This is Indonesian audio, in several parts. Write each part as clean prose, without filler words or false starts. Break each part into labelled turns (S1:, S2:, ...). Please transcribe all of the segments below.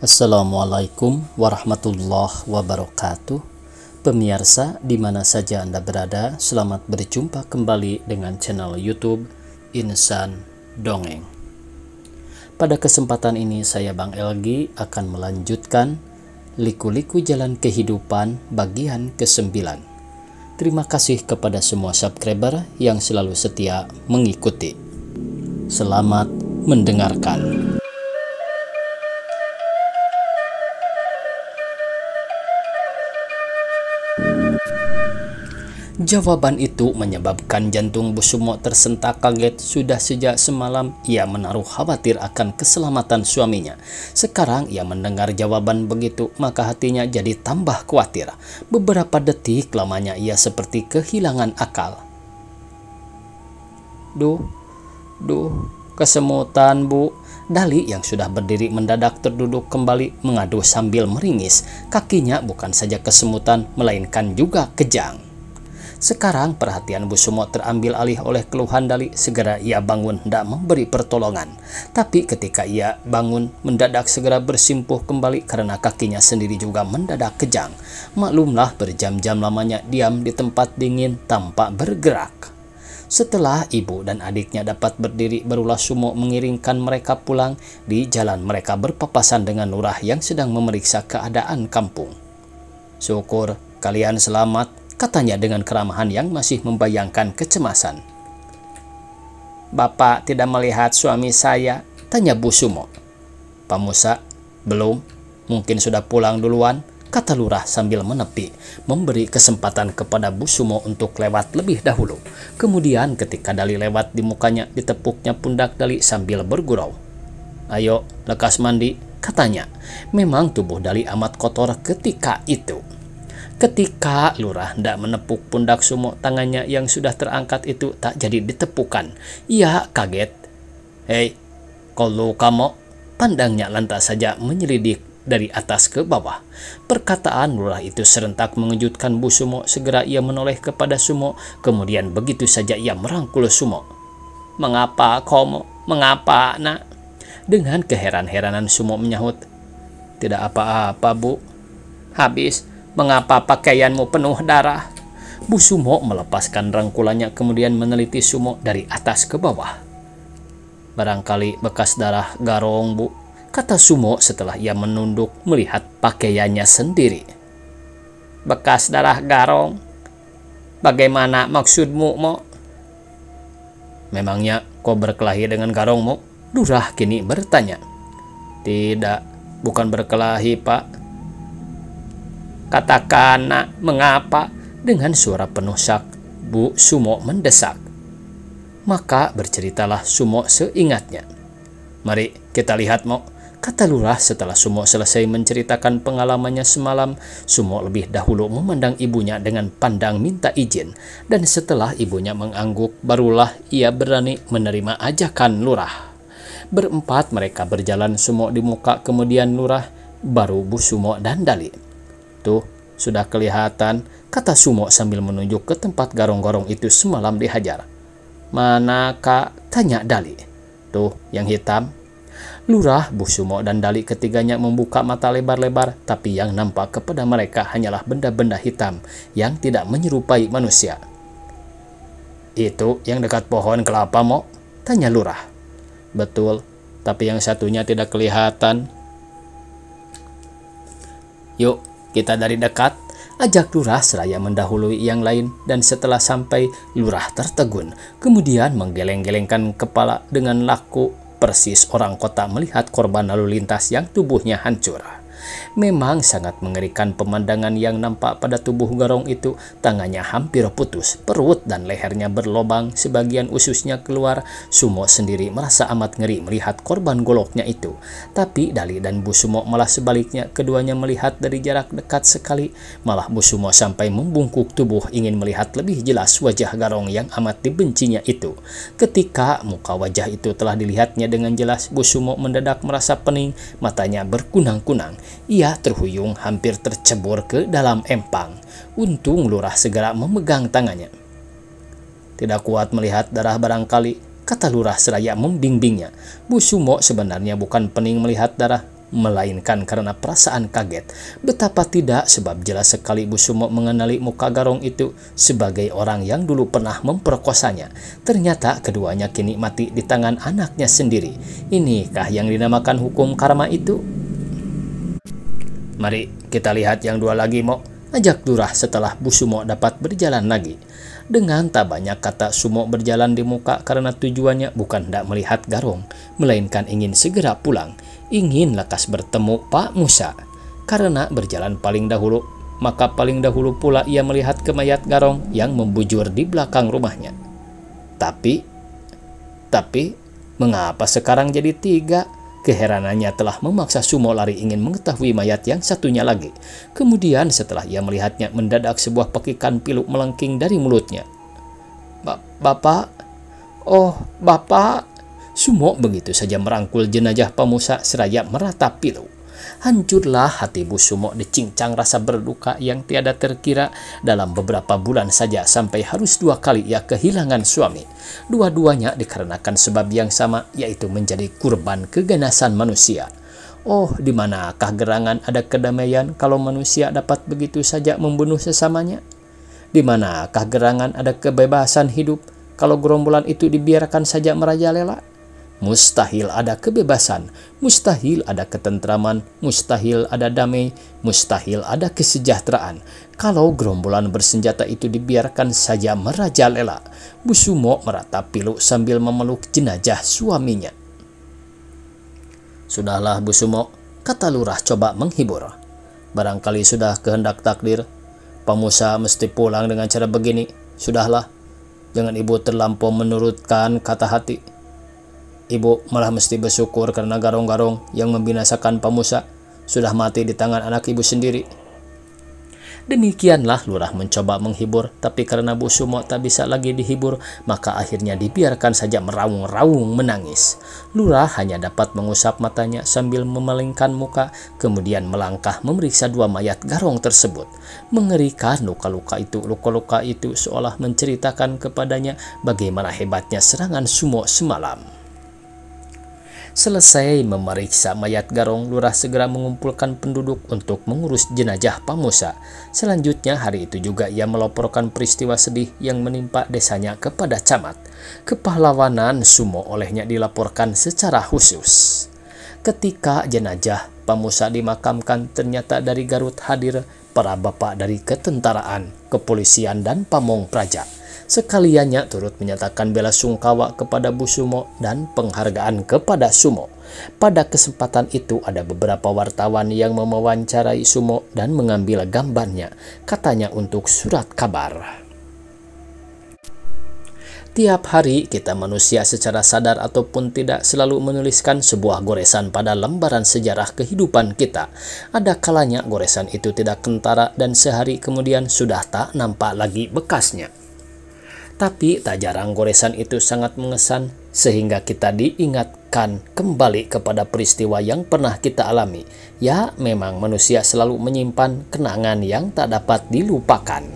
S1: Assalamualaikum warahmatullahi wabarakatuh. Pemirsa di mana saja Anda berada, selamat berjumpa kembali dengan channel YouTube Insan Dongeng. Pada kesempatan ini saya Bang Elgi akan melanjutkan Liku-Liku Jalan Kehidupan bagian ke-9. Terima kasih kepada semua subscriber yang selalu setia mengikuti. Selamat mendengarkan. Jawaban itu menyebabkan jantung Bu Sumo tersentak kaget. Sudah sejak semalam ia menaruh khawatir akan keselamatan suaminya. Sekarang ia mendengar jawaban begitu, maka hatinya jadi tambah khawatir. Beberapa detik lamanya ia seperti kehilangan akal. Duh, kesemutan Bu. Dali yang sudah berdiri mendadak terduduk kembali mengadu sambil meringis. Kakinya bukan saja kesemutan, melainkan juga kejang. Sekarang perhatian Bu Sumo terambil alih oleh keluhan Dali. Segera ia bangun hendak memberi pertolongan. Tapi ketika ia bangun, mendadak segera bersimpuh kembali karena kakinya sendiri juga mendadak kejang. Maklumlah berjam-jam lamanya diam di tempat dingin tanpa bergerak. Setelah ibu dan adiknya dapat berdiri, barulah Sumo mengiringkan mereka pulang. Di jalan mereka berpapasan dengan lurah yang sedang memeriksa keadaan kampung. "Syukur kalian selamat," katanya dengan keramahan yang masih membayangkan kecemasan. "Bapak tidak melihat suami saya?" tanya Bu Sumo. "Pak Musa, belum. Mungkin sudah pulang duluan," kata lurah sambil menepi, memberi kesempatan kepada Bu Sumo untuk lewat lebih dahulu. Kemudian ketika Dali lewat, di mukanya ditepuknya pundak Dali sambil bergurau. "Ayo, lekas mandi," katanya. Memang tubuh Dali amat kotor ketika itu. Ketika lurah hendak menepuk pundak Sumo, tangannya yang sudah terangkat itu tak jadi ditepukan. Ia kaget. "Hei, kalau kamu," pandangnya lantas saja menyelidik dari atas ke bawah. Perkataan lurah itu serentak mengejutkan Bu Sumo. Segera ia menoleh kepada Sumo, kemudian begitu saja ia merangkul Sumo. "Mengapa kamu? Mengapa, nak?" Dengan keheran-heranan Sumo menyahut. "Tidak apa-apa, Bu." "Habis, mengapa pakaianmu penuh darah?" Bu Sumo melepaskan rangkulannya kemudian meneliti Sumo dari atas ke bawah. "Barangkali bekas darah garong, Bu," kata Sumo setelah ia menunduk melihat pakaiannya sendiri. "Bekas darah garong? Bagaimana maksudmu, Mo?" "Memangnya kau berkelahi dengan garongmu?" lurah kini bertanya. "Tidak, bukan berkelahi, Pak." "Katakan, nak, mengapa?" Dengan suara penuh syak, Bu Sumo mendesak. Maka berceritalah Sumo seingatnya. "Mari kita lihat, Mo," kata lurah setelah Sumo selesai menceritakan pengalamannya semalam. Sumo lebih dahulu memandang ibunya dengan pandang minta izin, dan setelah ibunya mengangguk, barulah ia berani menerima ajakan lurah. Berempat mereka berjalan, Sumo di muka, kemudian lurah, baru Bu Sumo dan Dali. "Tuh, sudah kelihatan," kata Sumo sambil menunjuk ke tempat garong-garong itu semalam dihajar. "Mana, Kak?" tanya Dali. "Tuh, yang hitam." Lurah, Bu Sumo dan Dali ketiganya membuka mata lebar-lebar, tapi yang nampak kepada mereka hanyalah benda-benda hitam yang tidak menyerupai manusia. "Itu yang dekat pohon kelapa, Mo?" tanya lurah. "Betul, tapi yang satunya tidak kelihatan." "Yuk, kita dari dekat," ajak lurah seraya mendahului yang lain. Dan setelah sampai, lurah tertegun, kemudian menggeleng-gelengkan kepala dengan laku, persis orang kota melihat korban lalu lintas yang tubuhnya hancur. Memang sangat mengerikan pemandangan yang nampak pada tubuh garong itu. Tangannya hampir putus, perut dan lehernya berlobang, sebagian ususnya keluar. Sumo sendiri merasa amat ngeri melihat korban goloknya itu. Tapi Dali dan Bu Sumo malah sebaliknya, keduanya melihat dari jarak dekat sekali. Malah Bu Sumo sampai membungkuk tubuh ingin melihat lebih jelas wajah garong yang amat dibencinya itu. Ketika muka wajah itu telah dilihatnya dengan jelas, Bu Sumo mendadak merasa pening, matanya berkunang-kunang. Ia terhuyung hampir tercebur ke dalam empang. Untung lurah segera memegang tangannya. "Tidak kuat melihat darah barangkali," kata lurah seraya membimbingnya. Bu Sumo sebenarnya bukan pening melihat darah, melainkan karena perasaan kaget. Betapa tidak, sebab jelas sekali Bu Sumo mengenali muka Garong itu sebagai orang yang dulu pernah memperkosanya. Ternyata keduanya kini mati di tangan anaknya sendiri. Inikah yang dinamakan hukum karma itu? Mari kita lihat yang dua lagi, Mo, ajak Lurah setelah Bu Sumo dapat berjalan lagi. Dengan tak banyak kata, Sumo berjalan di muka karena tujuannya bukan hendak melihat Garong, melainkan ingin segera pulang. Ingin lekas bertemu Pak Musa. Karena berjalan paling dahulu, maka paling dahulu pula ia melihat ke mayat Garong yang membujur di belakang rumahnya. Tapi, mengapa sekarang jadi tiga? Keheranannya telah memaksa Sumo lari ingin mengetahui mayat yang satunya lagi. Kemudian setelah ia melihatnya, mendadak sebuah pekikan pilu melengking dari mulutnya. Bapak? Oh, Bapak! Sumo begitu saja merangkul jenazah Pamusa seraya meratap pilu. Hancurlah hati Bu Sumo, dicincang rasa berduka yang tiada terkira. Dalam beberapa bulan saja sampai harus 2 kali ia kehilangan suami. Dua-duanya dikarenakan sebab yang sama, yaitu menjadi kurban keganasan manusia. Oh, di manakah gerangan ada kedamaian kalau manusia dapat begitu saja membunuh sesamanya? Di manakah gerangan ada kebebasan hidup kalau gerombolan itu dibiarkan saja merajalela? Mustahil ada kebebasan, mustahil ada ketentraman, mustahil ada damai, mustahil ada kesejahteraan kalau gerombolan bersenjata itu dibiarkan saja merajalela. Bu Sumo meratap pilu sambil memeluk jenazah suaminya. Sudahlah Bu Sumo, kata Lurah coba menghibur. Barangkali sudah kehendak takdir, Pamusa mesti pulang dengan cara begini. Sudahlah, jangan ibu terlampau menurutkan kata hati. Ibu malah mesti bersyukur karena Garong-Garong yang membinasakan Pamusa sudah mati di tangan anak ibu sendiri. Demikianlah Lurah mencoba menghibur, tapi karena Bu Sumo tak bisa lagi dihibur, maka akhirnya dibiarkan saja meraung-raung menangis. Lurah hanya dapat mengusap matanya sambil memalingkan muka, kemudian melangkah memeriksa 2 mayat Garong tersebut. Mengerikan luka-luka itu seolah menceritakan kepadanya bagaimana hebatnya serangan Sumo semalam. Selesai memeriksa mayat Garong, Lurah segera mengumpulkan penduduk untuk mengurus jenazah Pamusa. Selanjutnya hari itu juga ia melaporkan peristiwa sedih yang menimpa desanya kepada camat. Kepahlawanan Sumo olehnya dilaporkan secara khusus. Ketika jenazah Pamusa dimakamkan, ternyata dari Garut hadir para bapak dari ketentaraan, kepolisian, dan pamong praja. Sekaliannya turut menyatakan bela sungkawa kepada Bu Sumo dan penghargaan kepada Sumo. Pada kesempatan itu ada beberapa wartawan yang mewawancarai Sumo dan mengambil gambarnya, katanya untuk surat kabar. Tiap hari kita manusia secara sadar ataupun tidak selalu menuliskan sebuah goresan pada lembaran sejarah kehidupan kita. Ada kalanya goresan itu tidak kentara dan sehari kemudian sudah tak nampak lagi bekasnya. Tapi tak jarang goresan itu sangat mengesan sehingga kita diingatkan kembali kepada peristiwa yang pernah kita alami. Ya, memang manusia selalu menyimpan kenangan yang tak dapat dilupakan.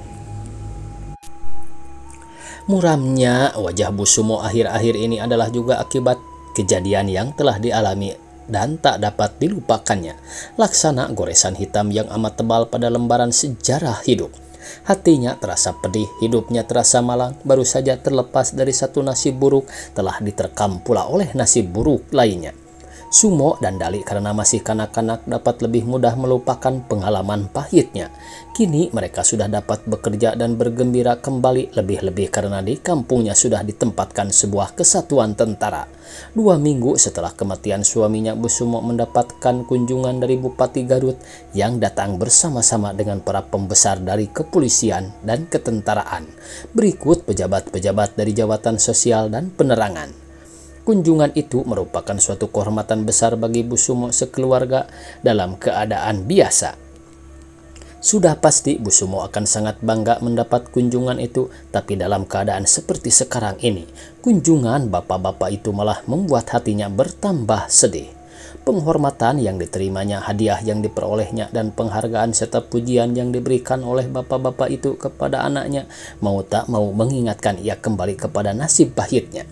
S1: Muramnya wajah Bu Sumo akhir-akhir ini adalah juga akibat kejadian yang telah dialami dan tak dapat dilupakannya. Laksana goresan hitam yang amat tebal pada lembaran sejarah hidup. Hatinya terasa pedih, hidupnya terasa malang, baru saja terlepas dari satu nasib buruk, telah diterkam pula oleh nasib buruk lainnya. Sumo dan Dali karena masih kanak-kanak dapat lebih mudah melupakan pengalaman pahitnya. Kini mereka sudah dapat bekerja dan bergembira kembali, lebih-lebih karena di kampungnya sudah ditempatkan sebuah kesatuan tentara. 2 minggu setelah kematian suaminya, Bu Sumo mendapatkan kunjungan dari Bupati Garut yang datang bersama-sama dengan para pembesar dari kepolisian dan ketentaraan. Berikut pejabat-pejabat dari jabatan sosial dan penerangan. Kunjungan itu merupakan suatu kehormatan besar bagi Bu Sumo sekeluarga dalam keadaan biasa. Sudah pasti Bu Sumo akan sangat bangga mendapat kunjungan itu, tapi dalam keadaan seperti sekarang ini, kunjungan bapak-bapak itu malah membuat hatinya bertambah sedih. Penghormatan yang diterimanya, hadiah yang diperolehnya, dan penghargaan serta pujian yang diberikan oleh bapak-bapak itu kepada anaknya mau tak mau mengingatkan ia kembali kepada nasib pahitnya.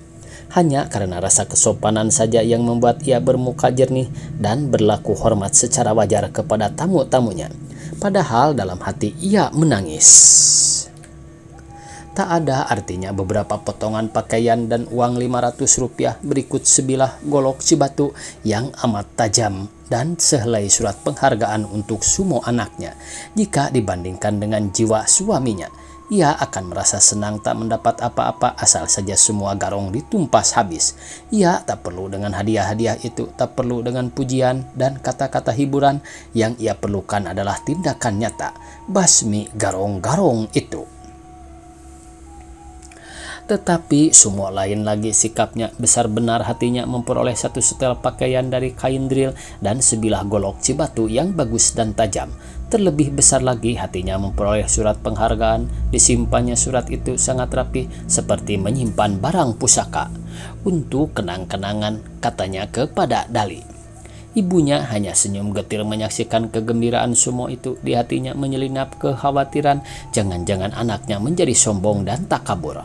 S1: Hanya karena rasa kesopanan saja yang membuat ia bermuka jernih dan berlaku hormat secara wajar kepada tamu-tamunya. Padahal dalam hati ia menangis. Tak ada artinya beberapa potongan pakaian dan uang Rp500 berikut sebilah golok cibatu yang amat tajam dan sehelai surat penghargaan untuk Sumo anaknya. Jika dibandingkan dengan jiwa suaminya, ia akan merasa senang tak mendapat apa-apa asal saja semua garong ditumpas habis. Ia tak perlu dengan hadiah-hadiah itu, tak perlu dengan pujian dan kata-kata hiburan. Yang ia perlukan adalah tindakan nyata, basmi garong-garong itu. Tetapi Sumo lain lagi sikapnya. Besar benar hatinya memperoleh satu setel pakaian dari kain drill dan sebilah golok cibatu yang bagus dan tajam. Terlebih besar lagi hatinya memperoleh surat penghargaan. Disimpannya surat itu sangat rapi, seperti menyimpan barang pusaka. Untuk kenang-kenangan, katanya kepada Dali. Ibunya hanya senyum getir menyaksikan kegembiraan Sumo itu. Di hatinya menyelinap kekhawatiran jangan-jangan anaknya menjadi sombong dan takabur.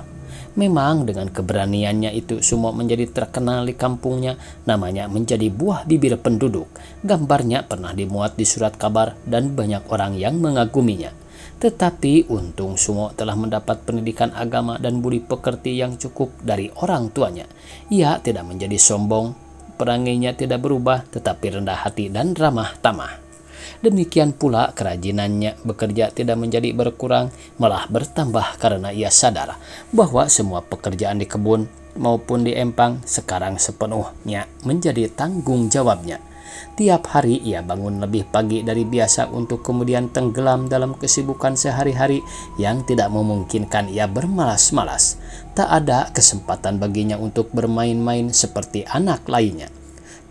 S1: Memang dengan keberaniannya itu Sumo menjadi terkenal di kampungnya. Namanya menjadi buah bibir penduduk. Gambarnya pernah dimuat di surat kabar dan banyak orang yang mengaguminya. Tetapi untung Sumo telah mendapat pendidikan agama dan budi pekerti yang cukup dari orang tuanya. Ia tidak menjadi sombong, peranginya tidak berubah, tetapi rendah hati dan ramah tamah. Demikian pula kerajinannya bekerja tidak menjadi berkurang, malah bertambah karena ia sadar bahwa semua pekerjaan di kebun maupun di empang sekarang sepenuhnya menjadi tanggung jawabnya. Tiap hari ia bangun lebih pagi dari biasa untuk kemudian tenggelam dalam kesibukan sehari-hari yang tidak memungkinkan ia bermalas-malas. Tak ada kesempatan baginya untuk bermain-main seperti anak lainnya.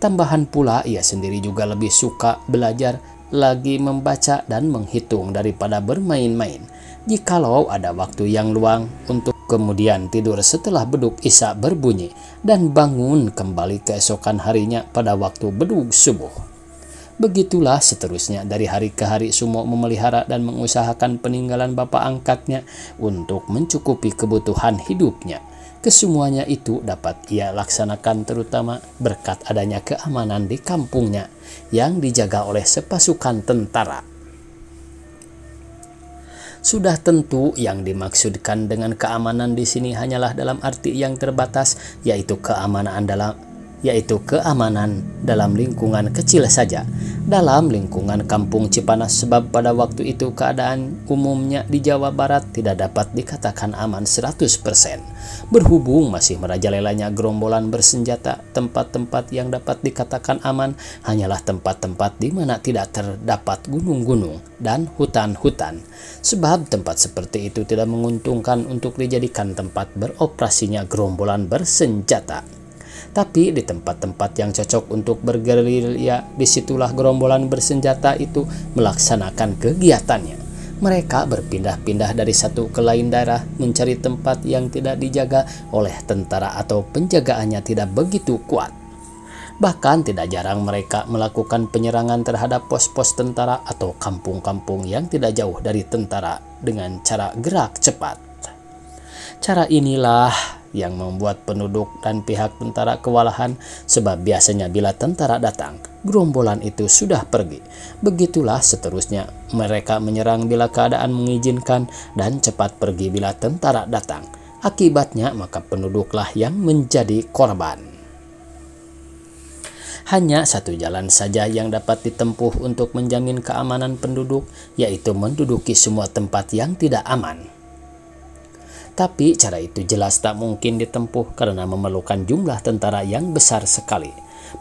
S1: Tambahan pula ia sendiri juga lebih suka belajar, lagi membaca dan menghitung daripada bermain-main. Jikalau ada waktu yang luang untuk kemudian tidur setelah beduk isya berbunyi dan bangun kembali keesokan harinya pada waktu beduk subuh. Begitulah seterusnya dari hari ke hari Sumo memelihara dan mengusahakan peninggalan bapak angkatnya untuk mencukupi kebutuhan hidupnya. Kesemuanya itu dapat ia laksanakan terutama berkat adanya keamanan di kampungnya yang dijaga oleh sepasukan tentara. Sudah tentu yang dimaksudkan dengan keamanan di sini hanyalah dalam arti yang terbatas, yaitu keamanan dalam lingkungan kecil saja, dalam lingkungan kampung Cipanas, sebab pada waktu itu keadaan umumnya di Jawa Barat tidak dapat dikatakan aman 100%. Berhubung masih merajalelanya gerombolan bersenjata, tempat-tempat yang dapat dikatakan aman hanyalah tempat-tempat di mana tidak terdapat gunung-gunung dan hutan-hutan, sebab tempat seperti itu tidak menguntungkan untuk dijadikan tempat beroperasinya gerombolan bersenjata. Tapi di tempat-tempat yang cocok untuk bergerilya, disitulah gerombolan bersenjata itu melaksanakan kegiatannya. Mereka berpindah-pindah dari satu ke lain daerah, mencari tempat yang tidak dijaga oleh tentara atau penjagaannya tidak begitu kuat. Bahkan tidak jarang mereka melakukan penyerangan terhadap pos-pos tentara atau kampung-kampung yang tidak jauh dari tentara dengan cara gerak cepat. Cara inilah yang membuat penduduk dan pihak tentara kewalahan, sebab biasanya bila tentara datang, gerombolan itu sudah pergi. Begitulah seterusnya, mereka menyerang bila keadaan mengizinkan dan cepat pergi bila tentara datang. Akibatnya maka penduduklah yang menjadi korban. Hanya satu jalan saja yang dapat ditempuh untuk menjamin keamanan penduduk, yaitu menduduki semua tempat yang tidak aman. Tapi cara itu jelas tak mungkin ditempuh karena memerlukan jumlah tentara yang besar sekali.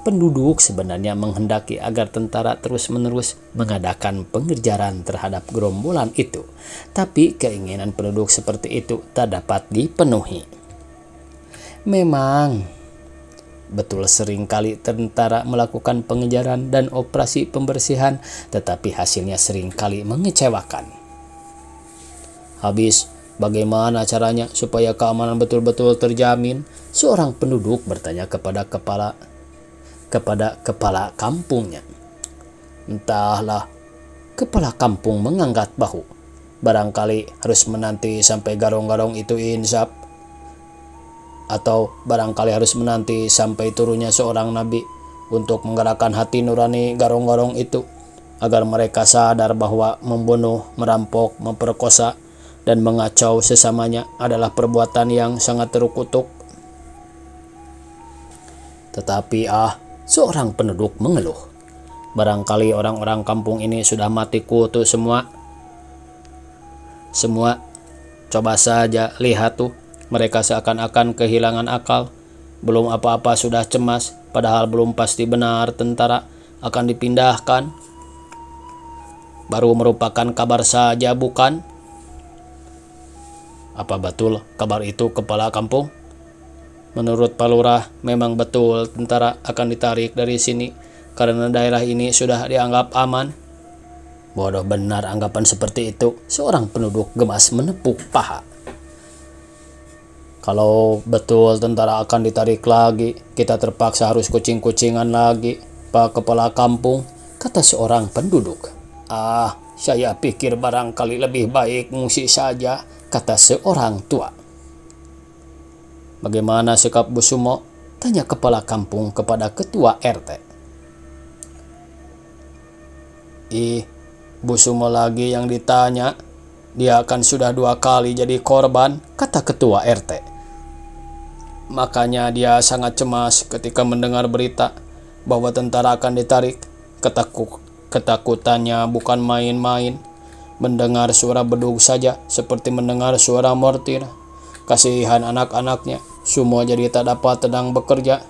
S1: Penduduk sebenarnya menghendaki agar tentara terus-menerus mengadakan pengejaran terhadap gerombolan itu. Tapi keinginan penduduk seperti itu tak dapat dipenuhi. Memang betul seringkali tentara melakukan pengejaran dan operasi pembersihan, tetapi hasilnya seringkali mengecewakan. Habis, bagaimana caranya supaya keamanan betul-betul terjamin? Seorang penduduk bertanya kepada kepala kampungnya. Entahlah, kepala kampung mengangkat bahu. Barangkali harus menanti sampai garong-garong itu insaf. Atau barangkali harus menanti sampai turunnya seorang nabi untuk menggerakkan hati nurani garong-garong itu, agar mereka sadar bahwa membunuh, merampok, memperkosa, dan mengacau sesamanya adalah perbuatan yang sangat terkutuk. Tetapi seorang penduduk mengeluh. Barangkali orang-orang kampung ini sudah mati kutu semua. Coba saja lihat tuh, mereka seakan-akan kehilangan akal. Belum apa-apa sudah cemas, padahal belum pasti benar tentara akan dipindahkan. Baru merupakan kabar saja, bukan? Apa betul kabar itu, kepala kampung? Menurut Pak Lurah, memang betul tentara akan ditarik dari sini karena daerah ini sudah dianggap aman. Bodoh benar anggapan seperti itu. Seorang penduduk gemas menepuk paha. Kalau betul tentara akan ditarik lagi, kita terpaksa harus kucing-kucingan lagi, Pak Kepala Kampung, kata seorang penduduk. Saya pikir barangkali lebih baik mengungsi saja, kata seorang tua. Bagaimana sikap Bu Sumo? Tanya Kepala Kampung kepada Ketua RT. Bu Sumo lagi yang ditanya. Dia akan sudah 2 kali jadi korban, kata Ketua RT. Makanya dia sangat cemas ketika mendengar berita bahwa tentara akan ditarik. Ketakutannya bukan main-main. Mendengar suara bedug saja seperti mendengar suara mortir. Kasihan anak-anaknya, semua jadi tak dapat tenang bekerja.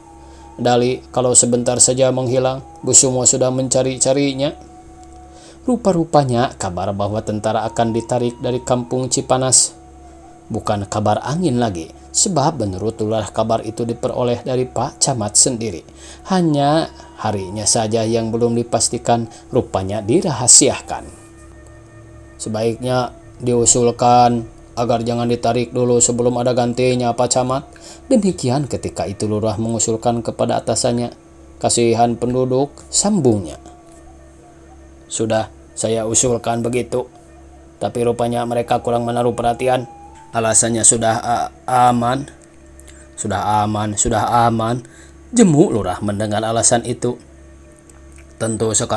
S1: Dali kalau sebentar saja menghilang, Bu Sumo sudah mencari-carinya. Rupa-rupanya kabar bahwa tentara akan ditarik dari kampung Cipanas bukan kabar angin lagi, sebab menurut Lurah kabar itu diperoleh dari Pak Camat sendiri. Hanya harinya saja yang belum dipastikan, rupanya dirahasiakan. Sebaiknya diusulkan agar jangan ditarik dulu sebelum ada gantinya, Pak Camat. Demikian ketika itu Lurah mengusulkan kepada atasannya. Kasihan penduduk, sambungnya. Sudah saya usulkan begitu, tapi rupanya mereka kurang menaruh perhatian. Alasannya sudah aman. Jemu Lurah mendengar alasan itu. Tentu saja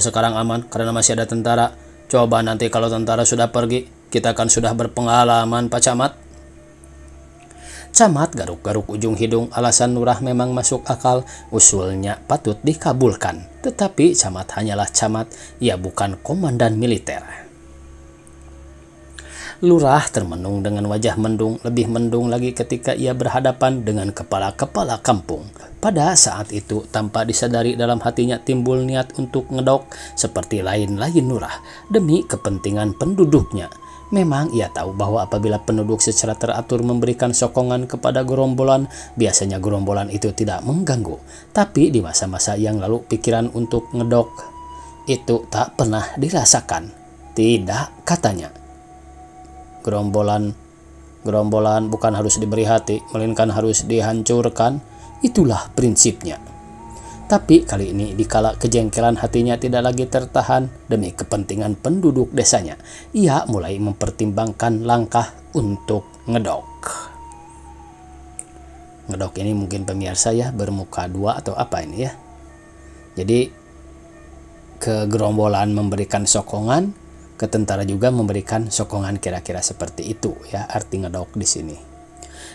S1: sekarang aman karena masih ada tentara. Coba nanti kalau tentara sudah pergi, kita kan sudah berpengalaman, Pak Camat. Camat garuk-garuk ujung hidung. Alasan Lurah memang masuk akal, usulnya patut dikabulkan. Tetapi Camat hanyalah Camat, ia bukan komandan militer. Lurah termenung dengan wajah mendung, lebih mendung lagi ketika ia berhadapan dengan kepala-kepala kampung. Pada saat itu, tanpa disadari dalam hatinya timbul niat untuk ngedok seperti lain-lain Lurah demi kepentingan penduduknya. Memang ia tahu bahwa apabila penduduk secara teratur memberikan sokongan kepada gerombolan, biasanya gerombolan itu tidak mengganggu. Tapi di masa-masa yang lalu pikiran untuk ngedok itu tak pernah dirasakan. Tidak, katanya. Gerombolan bukan harus diberi hati, melainkan harus dihancurkan. Itulah prinsipnya. Tapi kali ini dikala kejengkelan hatinya tidak lagi tertahan demi kepentingan penduduk desanya, ia mulai mempertimbangkan langkah untuk ngedok. Ngedok ini mungkin pemirsa ya bermuka 2 atau apa ini ya. Jadi ke gerombolan memberikan sokongan, ke tentara juga memberikan sokongan, kira-kira seperti itu ya arti ngedok di sini.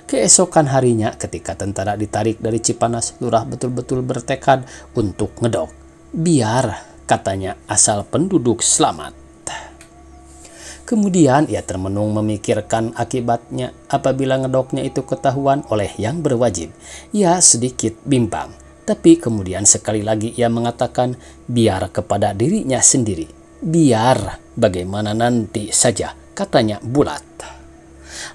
S1: Keesokan harinya ketika tentara ditarik dari Cipanas, Lurah betul-betul bertekad untuk ngedok. Biar, katanya, asal penduduk selamat. Kemudian ia termenung memikirkan akibatnya apabila ngedoknya itu ketahuan oleh yang berwajib. Ia sedikit bimbang, tapi kemudian sekali lagi ia mengatakan biar kepada dirinya sendiri. Biar bagaimana nanti saja, katanya bulat.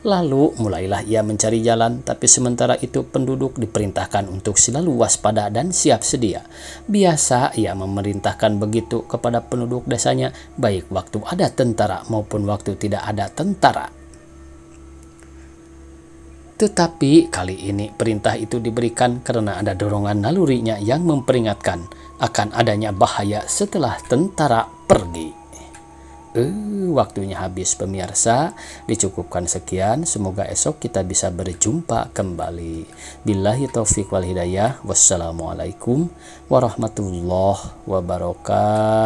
S1: Lalu mulailah ia mencari jalan, tapi sementara itu penduduk diperintahkan untuk selalu waspada dan siap sedia. Biasa ia memerintahkan begitu kepada penduduk desanya, baik waktu ada tentara maupun waktu tidak ada tentara. Tetapi kali ini perintah itu diberikan karena ada dorongan nalurinya yang memperingatkan akan adanya bahaya setelah tentara pergi. waktunya habis pemirsa. Dicukupkan sekian, semoga esok kita bisa berjumpa kembali. Billahi taufiq wal hidayah. Wassalamualaikum warahmatullahi wabarakatuh.